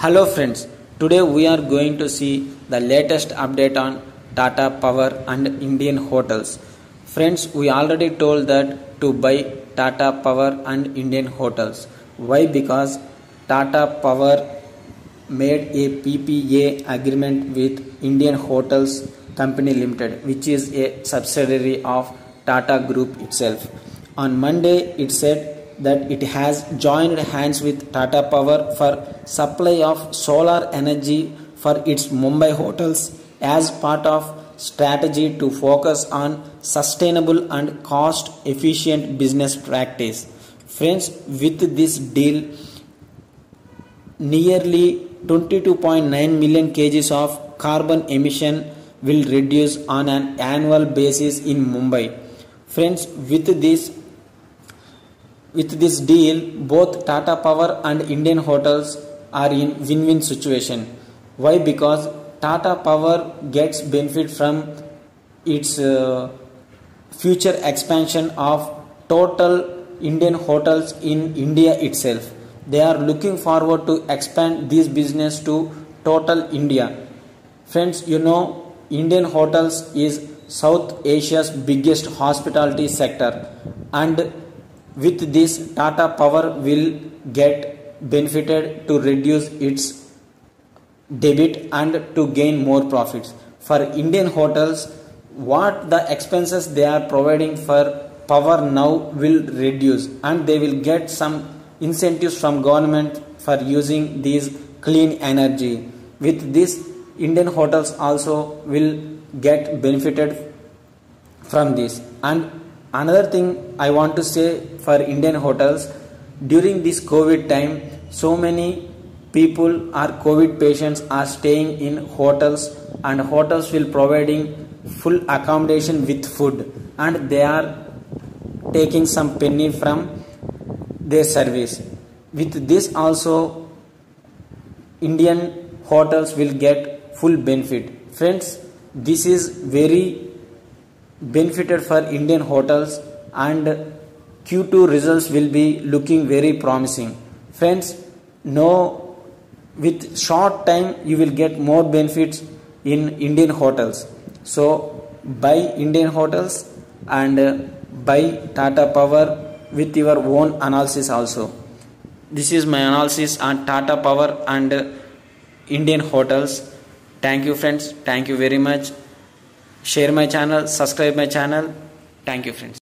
Hello friends, today we are going to see the latest update on Tata Power and Indian hotels. Friends, we already told that to buy Tata Power and Indian hotels. Why? Because Tata Power made a PPA agreement with Indian Hotels Company Limited, which is a subsidiary of Tata Group itself. On Monday, it said that it has joined hands with Tata Power for supply of solar energy for its Mumbai hotels as part of strategy to focus on sustainable and cost efficient business practice. Friends, with this deal, nearly 22.9 million kgs of carbon emission will reduce on an annual basis in Mumbai. Friends, with this deal, both Tata Power and Indian hotels are in win-win situation. Why? Because Tata Power gets benefit from its future expansion of total Indian hotels in India itself. They are looking forward to expand this business to total India. Friends, you know Indian hotels is South Asia's biggest hospitality sector, and with this Tata Power will get benefited to reduce its debit and to gain more profits. For Indian hotels, what the expenses they are providing for power now will reduce, and they will get some incentives from government for using these clean energy. With this, Indian hotels also will get benefited from this. And another thing I want to say for Indian hotels, during this COVID time, so many people or COVID patients are staying in hotels, and hotels will providing full accommodation with food, and they are taking some penny from their service. With this also, Indian hotels will get full benefit. Friends, this is very benefited for Indian hotels, and Q2 results will be looking very promising. Friends, know with short time you will get more benefits in Indian hotels. So buy Indian hotels and buy Tata Power with your own analysis also. This is my analysis on Tata Power and Indian hotels. Thank you friends. Thank you very much. Share my channel, subscribe my channel. Thank you friends.